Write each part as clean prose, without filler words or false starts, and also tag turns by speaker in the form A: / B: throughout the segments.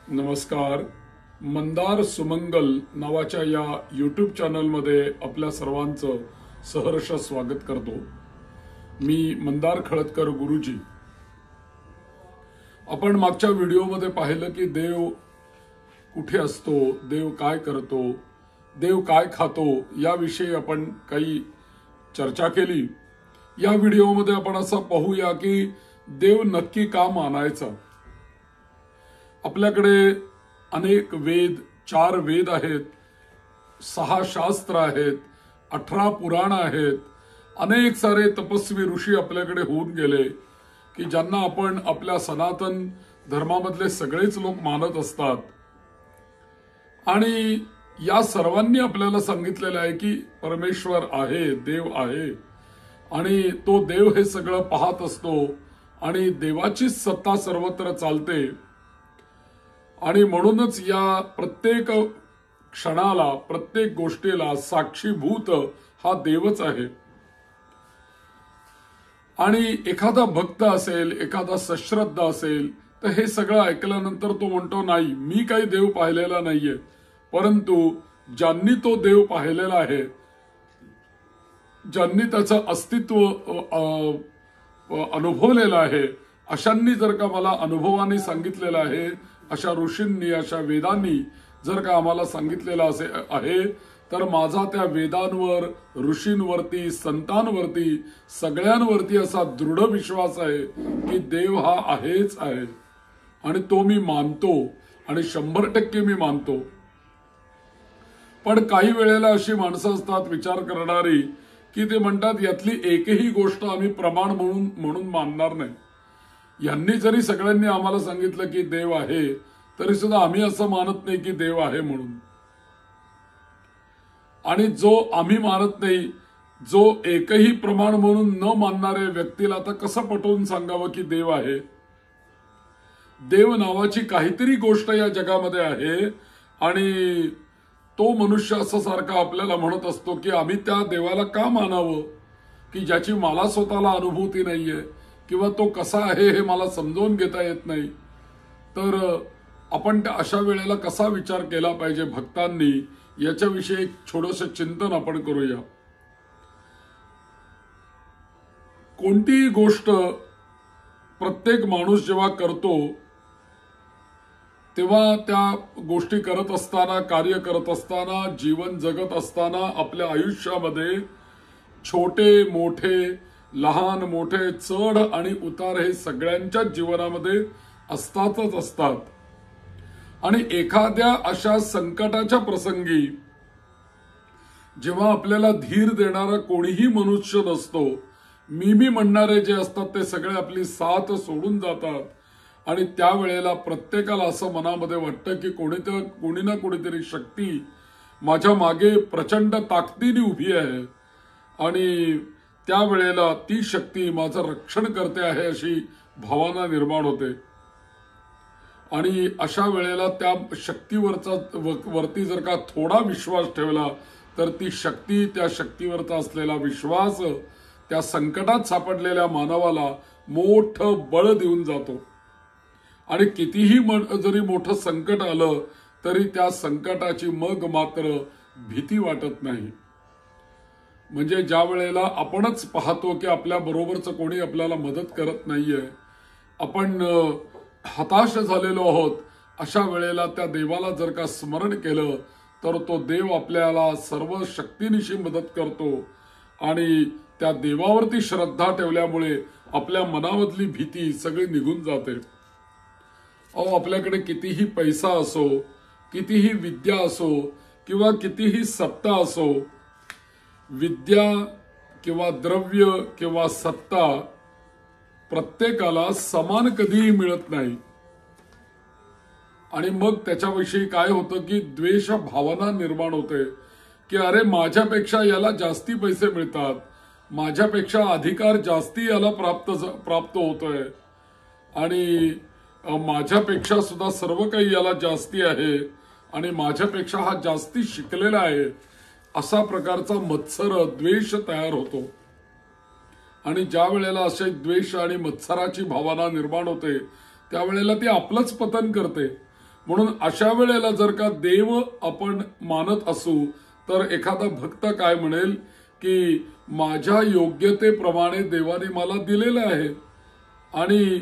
A: नमस्कार. मंदार सुमंगल नावाच्या या यूट्यूब चॅनलमध्ये आपल्या सर्वांचं सहर्ष स्वागत करतो. मी मंदार खळदकर गुरुजी. आपण मागच्या व्हिडिओमध्ये पाहिलं की देव कुठे असतो, देव काय करतो, देव काय खातो याविषयी आपण काही चर्चा केली. या व्हिडिओमध्ये आपण असं पाहूया की देव नक्की का मानायचा. आपल्याकडे अनेक वेद, 4 वेद आहेत, 6 शास्त्र आहेत, 18 पुराण आहेत, अनेक सारे तपस्वी ऋषी आपल्याकडे होऊन गेले की ज्यांना आपण आपल्या सनातन धर्मामधले सगळेच लोक मानत असतात. आणि या सर्वांनी आपल्याला सांगितलेलं आहे की परमेश्वर आहे, देव आहे आणि तो देव हे सगळं पाहत असतो आणि देवाचीच सत्ता सर्वत्र चालते. आणि म्हणूनच या प्रत्येक क्षणाला, प्रत्येक गोष्टीला साक्षीभूत हा देवच आहे. आणि एखादा भक्त असेल, एखादा सश्रद्ध असेल तर हे सगळं ऐकल्यानंतर तो म्हणतो, नाही, मी काही देव पाहिलेला नाहीये, परंतु ज्यांनी तो देव पाहिलेला आहे, ज्यांनी त्याचं अस्तित्व अनुभवलेलं आहे, अशांनी जर का मला अनुभवाने सांगितलेलं आहे, अशा ऋषींनी, अशा वेदांनी जर का आम्हाला सांगितलेलं असे आहे, तर माझा त्या वेदांवर, ऋषींवरती, संतांवरती, सगळ्यांवरती असा दृढ विश्वास आहे की देव हा आहेच आहे आणि तो मी मानतो आणि 100% मी मानतो. पण काही वेळेला अशी माणसं असतात विचार करणारी की ते म्हणतात यातली एकही गोष्ट आम्ही प्रमाण म्हणून मानणार नाही. यांनी जरी सगळ्यांनी आम्हाला सांगितलं की देव आहे तरी सुद्धा आम्ही असं मानत नाही की देव आहे म्हणून. आणि जो आम्ही मानत नाही, जो एकही प्रमाण म्हणून न मानणाऱ्या व्यक्तीला आता कसं पटवून सांगावं की देव आहे. देव नावाची काहीतरी गोष्ट या जगामध्ये आहे आणि तो मनुष्य असं सारखा आपल्याला म्हणत असतो की आम्ही त्या देवाला का मानावं की ज्याची मला स्वतःला अनुभूती नाहीये किंवा तो कसा आहे हे मला समजावून घेता येत नाही. तर आपण त्या अशा वेळेला कसा विचार केला पाहिजे भक्तांनी, याच्याविषयी एक छोटंसं चिंतन आपण करूया. कोणतीही गोष्ट प्रत्येक माणूस जेव्हा करतो तेव्हा त्या गोष्टी करत असताना, कार्य करत असताना, जीवन जगत असताना आपल्या आयुष्यामध्ये छोटे मोठे, लहान मोठे, चढ आणि उतार हे सगळ्यांच्या जीवनामध्ये असतातच असतात. आणि एखाद्या अशा संकटाच्या प्रसंगी जेव्हा आपल्याला धीर देणारा कोणीही मनुष्य नसतो, मी म्हणणारे जे असतात ते सगळे आपली साथ सोडून जातात आणि त्यावेळेला प्रत्येकाला असं मनामध्ये वाटतं की कोणी ना कोणीतरी शक्ती माझ्या मागे प्रचंड ताकदीने उभी आहे आणि त्यावेळेला ती शक्ती माझं रक्षण करते आहे अशी भावना निर्माण होते. आणि अशा वेळेला त्या वरती जर का थोडा विश्वास ठेवला तर ती शक्ती, त्या शक्तीवरचा असलेला विश्वास त्या संकटात सापडलेल्या मानवाला मोठं बळ देऊन जातो. आणि कितीही जरी मोठं संकट आलं तरी त्या संकटाची मग मात्र भीती वाटत नाही. म्हणजे ज्या वेळेला आपणच पाहतो की आपल्या बरोबरचं कोणी आपल्याला मदत करत नाहीये, आपण हताश झालेलो आहोत, अशा वेळेला त्या देवाला जर का स्मरण केलं तर तो देव आपल्याला सर्व शक्तीनिशी मदत करतो आणि त्या देवावरती श्रद्धा ठेवल्यामुळे आपल्या मनामधली भीती सगळी निघून जाते. आपल्याकडे कितीही पैसा असो, कितीही विद्या असो किंवा कितीही सत्ता असो, विद्या किंवा द्रव्य किंवा सत्ता प्रत्येकाला समान कधीही मिळत नाही. आणि मग त्याच्याविषयी काय होतं की द्वेष भावना निर्माण होते की अरे माझ्यापेक्षा याला जास्ती पैसे मिळतात, माझ्यापेक्षा अधिकार जास्ती याला प्राप्त होतोय आणि माझ्यापेक्षा सुद्धा सर्व काही याला जास्ती आहे आणि माझ्यापेक्षा हा जास्ती शिकलेला आहे, असा प्रकारचा मत्सर, द्वेष तयार होतो. आणि ज्या वेळेला असे द्वेष आणि मत्सराची भावना निर्माण होते त्यावेळेला ती आपलंच पतन करते. म्हणून अशा वेळेला जर का देव आपण मानत असू तर एखादा भक्त काय म्हणेल की माझ्या योग्यतेप्रमाणे देवाने मला दिलेलं आहे आणि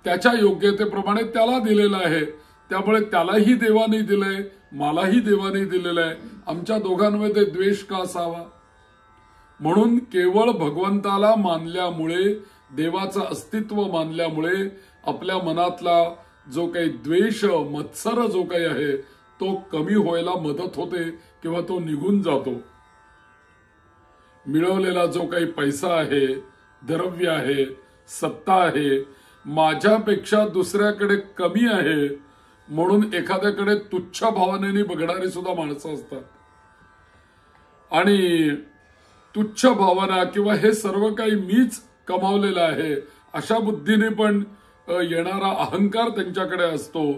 A: त्याच्या योग्यतेप्रमाणे त्याला दिलेलं आहे, त्यामुळे त्यालाही देवाने दिलंय, मलाही देवाने दिलेलं आहे, आमच्या दोघांमध्ये द्वेष का असावा? म्हणून केवळ भगवंताला मानल्यामुळे, देवाचं अस्तित्व मानल्यामुळे आपल्या मनातला जो काही द्वेष, मत्सर जो काही आहे तो कमी व्हायला मदत होते किंवा तो निघून जातो. मिळवलेला जो काही पैसा आहे, द्रव्य आहे, सत्ता आहे, माझ्यापेक्षा दुसऱ्याकडे कमी आहे म्हणून एखाद्याकडे तुच्छ भावनेने बघणारी सुद्धा माणसं असतात. आणि तुच्छ भावना किंवा हे सर्व काही मीच कमावलेलं आहे अशा बुद्धीने पण येणारा अहंकार त्यांच्याकडे असतो.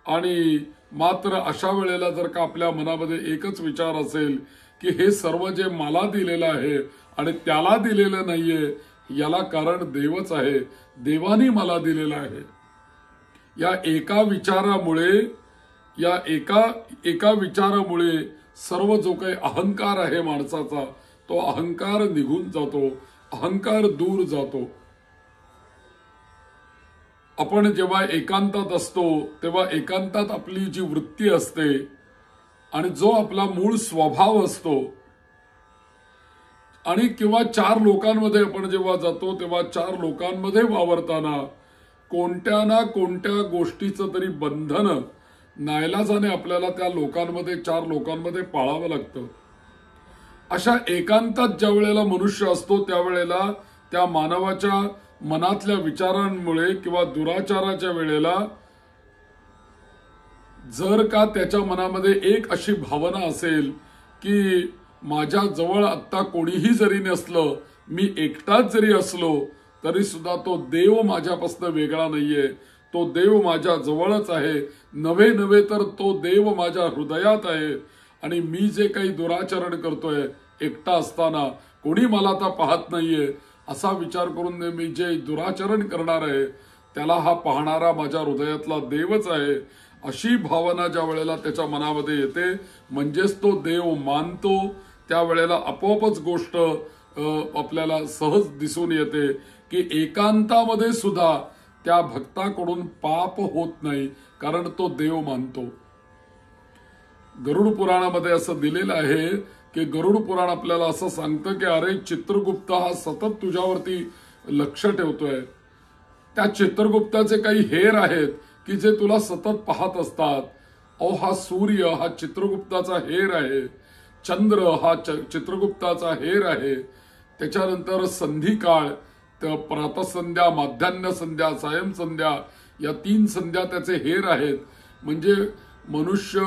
A: आणि मात्र अशा वेळेला जर का आपल्या मनामध्ये एकच विचार असेल की हे सर्व जे मला दिलेलं आहे आणि त्याला दिलेलं नाहीये, याला कारण देवच आहे, देवानी मला दिलेलं आहे, या एका विचारामुळे सर्व जो काही अहंकार आहे माणसाचा तो अहंकार निघून जातो, अहंकार दूर जातो. आपण जेव्हा एकांतात असतो तेव्हा एकांतात आपली जी वृत्ती असते आणि जो आपला मूळ स्वभाव असतो आणि किंवा चार लोकांमध्ये आपण जेव्हा जातो तेव्हा चार लोकांमध्ये वावरताना कोणत्या ना कोणत्या गोष्टीचं तरी बंधन नाईलाजाने आपल्याला त्या लोकांमध्ये, चार लोकांमध्ये पाळावं लागतं. अशा एकांतात ज्या वेळेला मनुष्य असतो त्यावेळेला त्या मानवाच्या मनातल्या विचारांमुळे किंवा दुराचाराच्या वेळेला जर का त्याच्या मनामध्ये एक अशी भावना असेल की माझ्या जवळ आत्ता कोणीही जरी नसलं, मी एकटाच जरी असलो तरी सुद्धा तो देव माझ्यापासून वेगळा नाहीये, तो देव माझ्या जवळच आहे, नव्हे तर तो देव माझ्या हृदयात आहे आणि मी जे काही दुराचरण करतोय एकटा असताना कोणी मला आता पाहत नाहीये असा विचार करून मी जे दुराचरण करणार आहे त्याला हा पाहणारा माझ्या हृदयातला देवच आहे, अशी भावना ज्या वेळेला त्याच्या मनामध्ये येते म्हणजेच तो देव मानतो. त्यावेळेला आपोआपच गोष्ट आपल्याला सहज दिसून येते की एकांतामध्ये सुद्धा त्या भक्ताकडून पाप होत नाही, कारण तो देव मानतो. गरुड पुराणामध्ये असं दिलेलं आहे की गरुड पुराण आपल्याला असं सांगतं की अरे चित्रगुप्त हा सतत तुझ्यावरती लक्ष ठेवतोय. त्या चित्रगुप्ताचे काही हेर आहेत की जे तुला सतत पाहत असतात. हा सूर्य हा चित्रगुप्ताचा हेर आहे, चंद्र हा चित्रगुप्ताचा हेर आहे. त्याच्यानंतर संधिकाळ, प्रातःसंध्या, माध्यान्ह संध्या, सायं संध्या या 3 संध्या त्याचे हेर आहेत. म्हणजे मनुष्य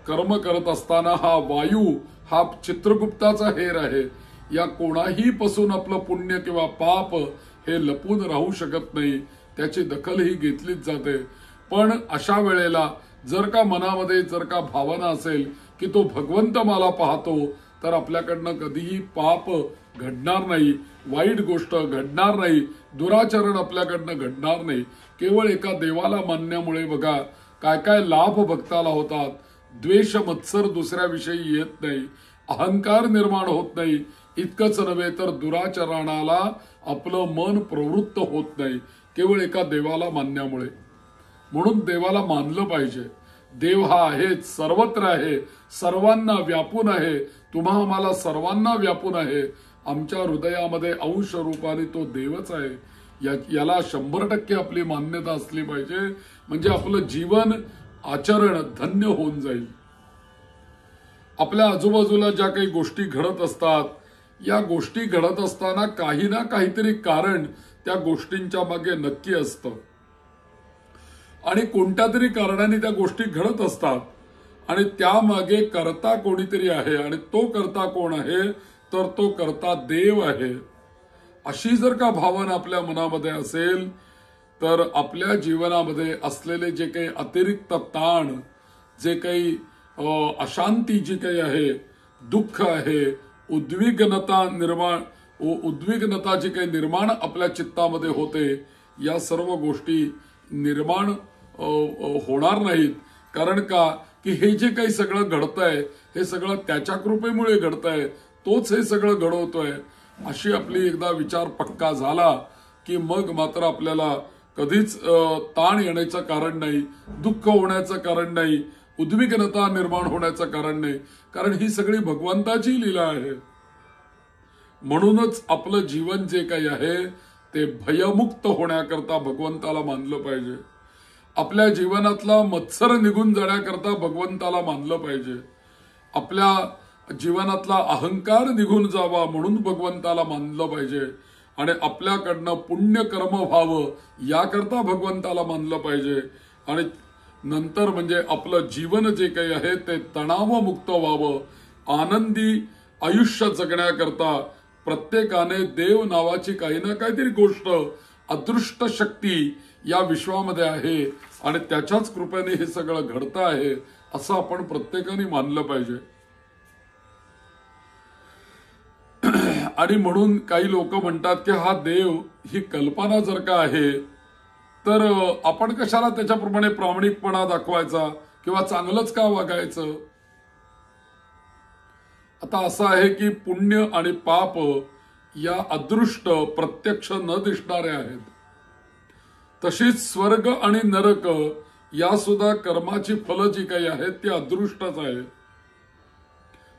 A: कर्म करत असताना हा वायू हा चित्रगुप्ताचा हेर आहे. या कोणाही पासून आपलं पुण्य किंवा पाप हे लपून राहू शकत नाही, त्याची दखल ही घेतलीच जाते. पण अशा वेळेला जर का मनामध्ये जर का भावना असेल की तो भगवंत मला पाहतो तर आपल्याकडनं कधीही पाप घडणार नाही, वाईट गोष्ट घडणार नाही, दुराचरण आपल्याकडनं घडणार नाही. केवळ एका देवाला मानण्यामुळे बघा काय काय लाभ भक्ताला होतात. द्वेष मत्सर दुसऱ्याविषयी येत नाही, अहंकार निर्माण होत नाही. इतकंच नव्हे तर दुराचरणाला आपलं मन प्रवृत्त होत नाही, केवळ एका देवाला मानण्यामुळे. म्हणून देवाला मानलं पाहिजे. देव हा आहे, सर्वत्र आहे, सर्वांना व्यापून आहे, तुम्हा आम्हाला सर्वांना व्यापून आहे. आमच्या हृदयामध्ये अंश रूपाने तो देवच आहे. याला 100% आपली मान्यता असली पाहिजे, म्हणजे आपलं जीवन आचरण धन्य होऊन जाईल. आपल्या आजूबाजूला ज्या काही गोष्टी घडत असतात, या गोष्टी घडत असताना काही ना काहीतरी कारण त्या गोष्टींच्या मागे नक्की असतं आणि कोणत्या तरी कारणाने त्या गोष्टी घडत असतात आणि त्यामागे कर्ता कोणीतरी आहे आणि तो कर्ता कोण आहे तर तो कर्ता देव आहे. अशी जर का भावना आपल्या मनामध्ये असेल तर आपल्या जीवनामध्ये असलेले जे काही अतिरिक्त ताण, जे काही अशांती जी काही आहे, दुःख आहे, उद्विग्नता जी काही निर्माण आपल्या चित्तामध्ये होते, या सर्व गोष्टी निर्माण होणार नाहीत. कारण का की हे जे काही सगळं घडतंय हे सगळं त्याच्या कृपेमुळे घडतंय, तोच हे सगळं घडवतोय. अशी आपली एकदा विचार पक्का झाला की मग मात्र आपल्याला कधीच ताण येण्याचं कारण नाही, दुःख होण्याचं कारण नाही, उद्विग्नता निर्माण होण्याचं कारण नाही. कारण ही सगळी भगवंताची लीला आहे. म्हणूनच आपलं जीवन जे काही आहे ते भयमुक्त होण्याकरता भगवंताला मानलं पाहिजे. आपल्या जीवनातला मत्सर निघून जाण्याकरता भगवंताला मानलं पाहिजे. आपल्या जीवनातला अहंकार निघून जावा म्हणून भगवंताला मानलं पाहिजे. आणि आपल्याकडनं पुण्यकर्म व्हावं याकरता भगवंताला मानलं पाहिजे. आणि नंतर म्हणजे आपलं जीवन जे काही आहे ते तणावमुक्त व्हावं, आनंदी आयुष्य जगण्याकरता प्रत्येकाने देव नावाची काही ना काहीतरी गोष्ट, अदृष्ट शक्ती या विश्वामध्ये आहे आणि त्याच्याच कृपेने हे सगळं घडतं आहे असं आपण प्रत्येकाने मानलं पाहिजे. आणि म्हणून काही लोक म्हणतात की हा देव ही कल्पना जर का आहे तर आपण कशाला त्याच्याप्रमाणे प्रामाणिकपणा दाखवायचा किंवा चांगलंच का वागायचं. आता असं आहे की पुण्य आणि पाप या अदृष्ट प्रत्यक्ष न दिसणारे आहेत. तशीच स्वर्ग आणि नरक या सुद्धा कर्माची फलं जी काही आहेत ती अदृष्टच आहे.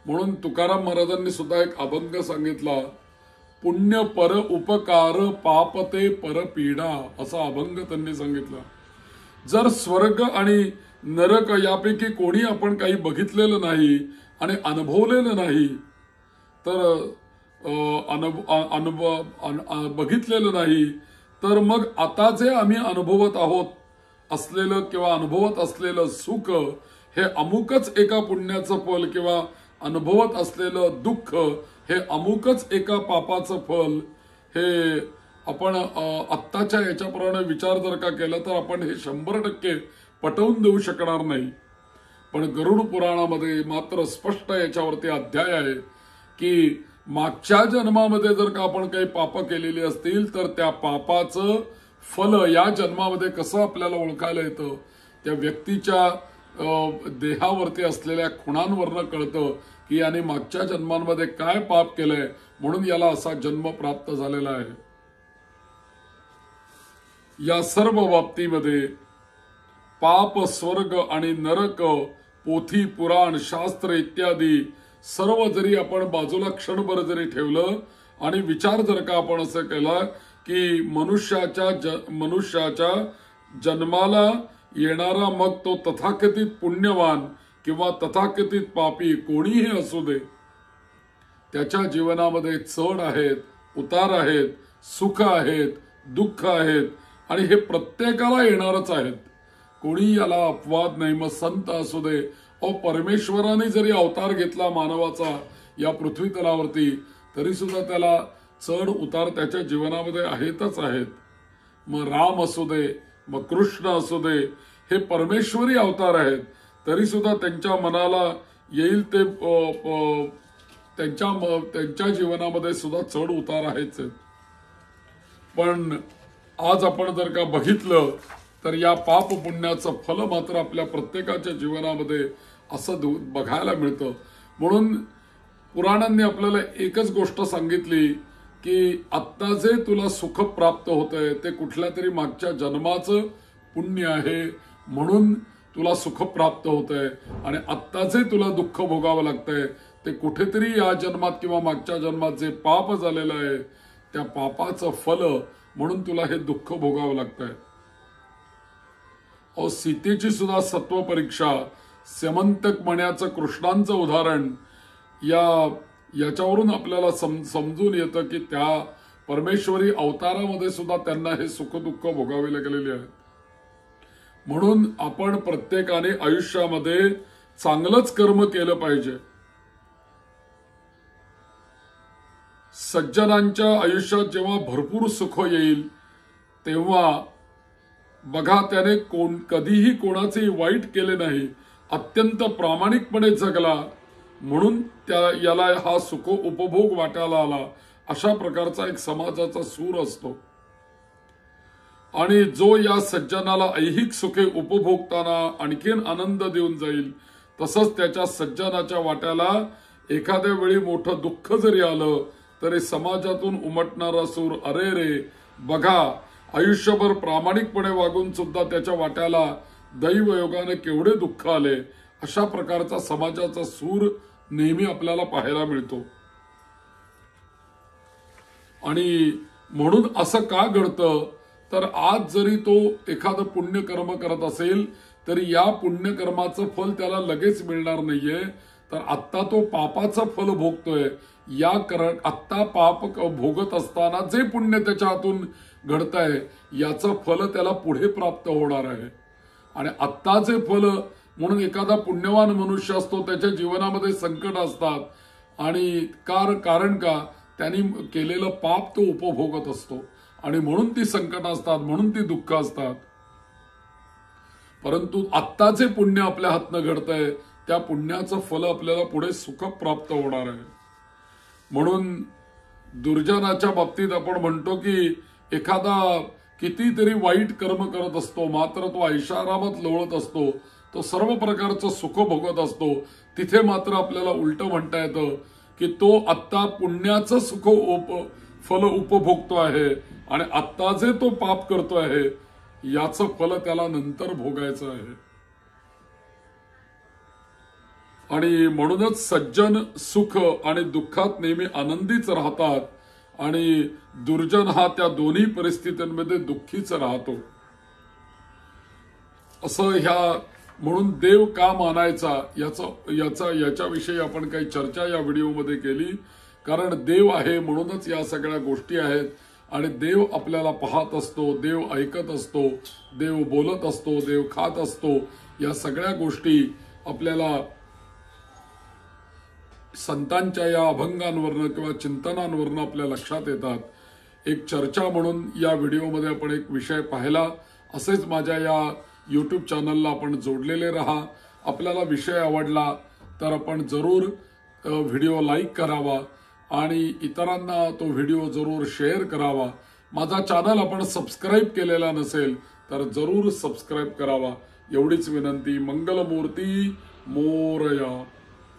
A: म्हणून तुकाराम महाराजांनी सुद्धा एक अभंग सांगितला, पुण्य पर उपकार पापते पर पीडा, असा अभंग त्यांनी सांगितला. जर स्वर्ग आणि नरक यापैकी कोणी आपण काही बघितलेलं नाही आणि अनुभवलेलं नाही तर बघितलेलं नाही तर मग आता जे आम्ही अनुभवत आहोत असलेलं किंवा अनुभवत असलेलं सुख हे अमुकच एका पुण्याचं फल किंवा अनुभवत असलेलं दुःख हे अमुकच एका पापाचं फल. हे आपण आत्ताच्या याच्याप्रमाणे विचार जर का केला तर आपण हे 100% पटवून देऊ शकणार नाही. पण गरुड पुराणामध्ये मात्र स्पष्ट याच्यावरती अध्याय आहे की मागच्या जन्मामध्ये जर का आपण काही पाप केलेली असतील तर त्या पापाचं फल या जन्मामध्ये कसं आपल्याला ओळखायला येतं, त्या व्यक्तीच्या देहावरती असलेल्या खुणांवरनं कळतं की याने मागच्या जन्मांमध्ये काय पाप केलंय म्हणून याला असा जन्म प्राप्त झालेला आहे. या सर्व बाबतीमध्ये पाप, स्वर्ग आणि नरक, पोथी, पुराण, शास्त्र इत्यादी सर्व जरी आपण बाजूला क्षणभर जरी ठेवलं आणि विचार जर का आपण असं केला की मनुष्याच्या जन्माला येणारा मग तो तथाकथित पुण्यवान किंवा तथाकथित पापी कोणीही असू दे, त्याच्या जीवनामध्ये चढ आहेत, उतार आहेत, सुख आहेत, दुःख आहेत आणि हे प्रत्येकाला येणारच आहेत. कोणी याला अपवाद नाही. मग संत असू दे, परमेश्वराने जरी अवतार घेतला मानवाचा या पृथ्वी तलावरती तरी सुद्धा त्याला चढ उतार त्याच्या जीवनामध्ये आहेतच आहेत. मग राम असू दे, मग कृष्ण असू दे, हे परमेश्वरी अवतार आहेत तरी सुद्धा त्यांच्या मनाला येईल ते त्यांच्या जीवनामध्ये सुद्धा चढ उतार आहेच. पण आज आपण जर का बघितलं तर या पाप पुण्याचं फल मात्र आपल्या प्रत्येकाच्या जीवनामध्ये असं बघायला मिळतं. म्हणून पुराणांनी आपल्याला एकच गोष्ट सांगितली की आत्ता जे तुला सुख प्राप्त होतंय ते कुठल्या तरी मागच्या जन्माचं पुण्य आहे म्हणून तुला सुख प्राप्त होतंय आणि आत्ता जे तुला दुःख भोगावं लागतंय ते कुठेतरी या जन्मात किंवा मागच्या जन्मात जे पाप झालेलं आहे त्या पापाचं फल म्हणून तुला हे दुःख भोगावं लागतंय. सीतेची सुद्धा सत्व परीक्षा, स्यमंतक मण्याचं कृष्णांचं उदाहरण याच्यावरून आपल्याला समजून येतं की त्या परमेश्वरी अवतारामध्ये सुद्धा त्यांना हे सुख दुःख भोगावे लागलेले आहेत. म्हणून आपण प्रत्येकाने आयुष्यामध्ये चांगलंच कर्म केलं पाहिजे. सज्जनांच्या आयुष्यात जेव्हा भरपूर सुख येईल तेव्हा बघा त्याने कधीही कोणाचे वाईट केले नाही, अत्यंत प्रामाणिकपणे जगला म्हणून याला हा सुख उपभोग वाटायला आला. अशा प्रकारचा एक समाजाचा सूर असतो. आणि जो या सज्जनाला ऐहिक सुखे उपभोगताना आणखीन आनंद देऊन जाईल, तसंच त्याच्या सज्जनाच्या वाट्याला एखाद्या वेळी मोठं दुःख जरी आलं तरी समाजातून उमटणारा सूर अरे रे बघा, आयुष्यभर प्रामाणिकपणे वागून सुद्धा त्याच्या वाट्याला दैवयोगाने केवढे दुःख आले, अशा प्रकारचा समाजाचा सूर नेहमी आपल्याला पाहायला मिळतो. आणि म्हणून असं का घडतं तर आज जरी तो एखादं पुण्यकर्म करत असेल तरी या पुण्यकर्माचं फल त्याला लगेच मिळणार नाहीये, तर आत्ता तो पापाचं फल भोगतोय. आत्ता पाप भोगत असताना जे पुण्य त्याच्या हातून घडतंय याचं फल त्याला पुढे प्राप्त होणार आहे. आणि आत्ताचे फल म्हणून एखादा पुण्यवान मनुष्य असतो, त्याच्या जीवनामध्ये संकट असतात आणि कारण का त्यांनी केलेलं पाप तो उपभोगत असतो आणि म्हणून ती संकट असतात, म्हणून ती दुःख असतात. परंतु आत्ताचे पुण्य आपल्या हातनं घडतंय, त्या पुण्याचं फल आपल्याला पुढे सुख प्राप्त होणार आहे. म्हणून दुर्जनाच्या बाबतीत आपण म्हणतो की एखादा कितीतरी वाईट कर्म करत असतो, मात्र तो ऐशारामात लोळत असतो, तो सर्व प्रकारचं सुख भोगत असतो. तिथे मात्र आपल्याला उलट म्हणता येतं की तो आत्ता पुण्याचं सुख फल उपभोगतो आहे आणि आत्ता जे तो पाप करतो आहे याचं फल त्याला नंतर भोगायचं आहे. आणि म्हणूनच सज्जन सुख आणि दुःखात नेहमी आनंदीच राहतात आणि दुर्जन हा त्या दोन्ही परिस्थितींमध्ये दुःखीच राहतो. असं म्हणून देव का मानायचा याच्याविषयी आपण काही चर्चा या व्हिडिओमध्ये केली. कारण देव आहे म्हणूनच या सगळ्या गोष्टी आहेत आणि देव आपल्याला पाहत असतो, देव ऐकत असतो, देव बोलत असतो, देव खात असतो. या सगळ्या गोष्टी आपल्याला संतांच्या या अभंगांवरनं किंवा चिंतनांवरनं आपल्या लक्षात येतात. एक चर्चा म्हणून या व्हिडिओमध्ये आपण एक विषय पाहिला. असेच माझ्या या YouTube चॅनलला आपण जोडलेले राहा. आपल्याला विषय आवडला तर आपण जरूर व्हिडिओ लाईक करावा आणि इतरांना तो व्हिडिओ जरूर शेअर करावा. माझा चॅनल आपण सबस्क्राईब केलेला नसेल तर जरूर सबस्क्राईब करावा, एवढीच विनंती. मंगलमूर्ती मोरया.